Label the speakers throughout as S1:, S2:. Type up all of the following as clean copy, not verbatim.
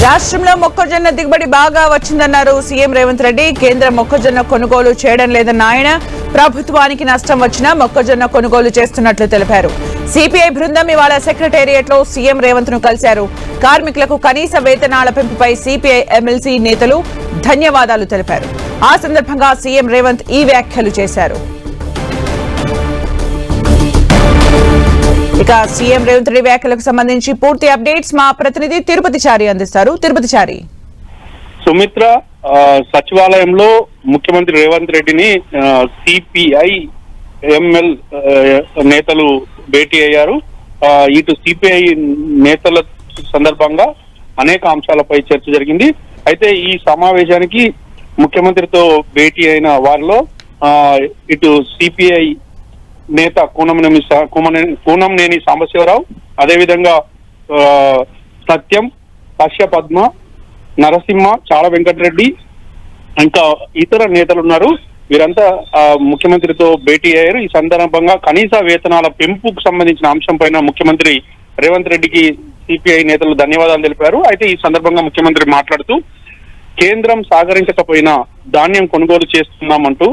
S1: రాష్ట్రంలో మొక్కజొన్న దిగుబడి బాగా వచ్చిందన్నారు సీఎం రేవంత్ రెడ్డి. కేంద్రం మొక్కజొన్న కొనుగోలు చేయడం లేదన్న ఆయన ప్రభుత్వానికి నష్టం వచ్చినా మొక్కజొన్న కొనుగోలు చేస్తున్నట్లు తెలిపారు. సిపిఐ బృందం ఇవాళ సెక్రటేరియట్ లో సీఎం రేవంత్ ను కలిశారు. కార్మికులకు కనీస వేతనాల పెంపుపై సిపిఐ ఎమ్మెల్సీ నేతలు ధన్యవాదాలు తెలిపారు. ఆ సందర్భంగా సీఎం రేవంత్ ఈ వ్యాఖ్యలు చేశారు. ఇక సీఎం రేవంత్ రెడ్డి వ్యాఖ్యలకు సంబంధించి పూర్తి అప్డేట్స్ మా ప్రతినిధి తిరుపతి చారి అందిస్తారు. తిరుపతి చారి.
S2: సుమిత్ర, సచివాలయంలో ముఖ్యమంత్రి రేవంత్ రెడ్డిని సిపిఐ ఎంఎల్ నేతలు భేటీ అయ్యారు. ఇటు సిపిఐ నేతల సందర్భంగా అనేక అంశాలపై చర్చ జరిగింది. అయితే ఈ సమావేశానికి ముఖ్యమంత్రితో భేటీ అయిన వారిలో ఇటు సిపిఐ నేత కూనంనేని సాంబశివరావు, అదేవిధంగా సత్యం, కశ్య పద్మ, నరసింహ, చాల వెంకటరెడ్డి, ఇంకా ఇతర నేతలు ఉన్నారు. వీరంతా ముఖ్యమంత్రితో భేటీ అయ్యారు. ఈ సందర్భంగా కనీస వేతనాల పెంపుకు సంబంధించిన అంశం పైన ముఖ్యమంత్రి రేవంత్ రెడ్డికి సిపిఐ నేతలు ధన్యవాదాలు తెలిపారు. అయితే ఈ సందర్భంగా ముఖ్యమంత్రి మాట్లాడుతూ కేంద్రం సహకరించకపోయినా ధాన్యం కొనుగోలు చేస్తున్నామంటూ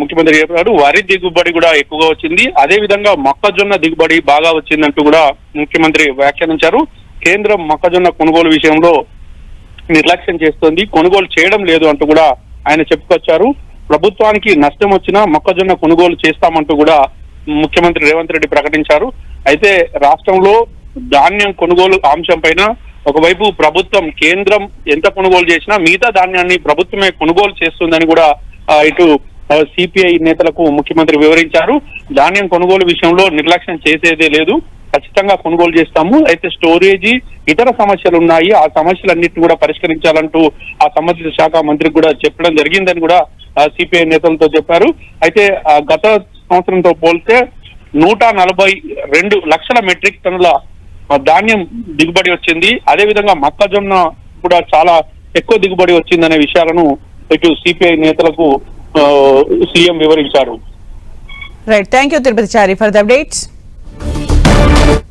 S2: ముఖ్యమంత్రి చెప్పారు. వరి దిగుబడి కూడా ఎక్కువగా వచ్చింది, అదే విధంగా మొక్కజొన్న దిగుబడి బాగా వచ్చిందంటూ కూడా ముఖ్యమంత్రి వ్యాఖ్యానించారు. కేంద్రం మొక్కజొన్న కొనుగోలు విషయంలో నిర్లక్ష్యం చేస్తోంది, కొనుగోలు చేయడం లేదు అంటూ కూడా ఆయన చెప్పుకొచ్చారు. ప్రభుత్వానికి నష్టం వచ్చినా మొక్కజొన్న కొనుగోలు చేస్తామంటూ కూడా ముఖ్యమంత్రి రేవంత్ రెడ్డి ప్రకటించారు. అయితే రాష్ట్రంలో ధాన్యం కొనుగోలు అంశం పైన ఒకవైపు ప్రభుత్వం కేంద్రం ఎంత కొనుగోలు చేసినా మిగతా ధాన్యాన్ని ప్రభుత్వమే కొనుగోలు చేస్తుందని కూడా ఇటు సిపిఐ నేతలకు ముఖ్యమంత్రి వివరించారు. ధాన్యం కొనుగోలు విషయంలో నిర్లక్ష్యం చేసేదే లేదు, ఖచ్చితంగా కొనుగోలు చేస్తాము. అయితే స్టోరేజీ ఇతర సమస్యలు ఉన్నాయి, ఆ సమస్యలన్నింటినీ కూడా పరిష్కరించాలంటూ ఆ సంబంధిత శాఖ మంత్రికి కూడా చెప్పడం జరిగిందని కూడా సిపిఐ నేతలతో చెప్పారు. అయితే గత సంవత్సరంతో పోల్స్తే 142 లక్షల మెట్రిక్ టన్నుల ధాన్యం దిగుబడి వచ్చింది. అదేవిధంగా మొక్కజొన్న కూడా చాలా ఎక్కువ దిగుబడి వచ్చిందనే విషయాలను ఇటు సిపిఐ నేతలకు సీఎం వివరించారు.
S1: Right, thank you Tirupati Chari for the updates.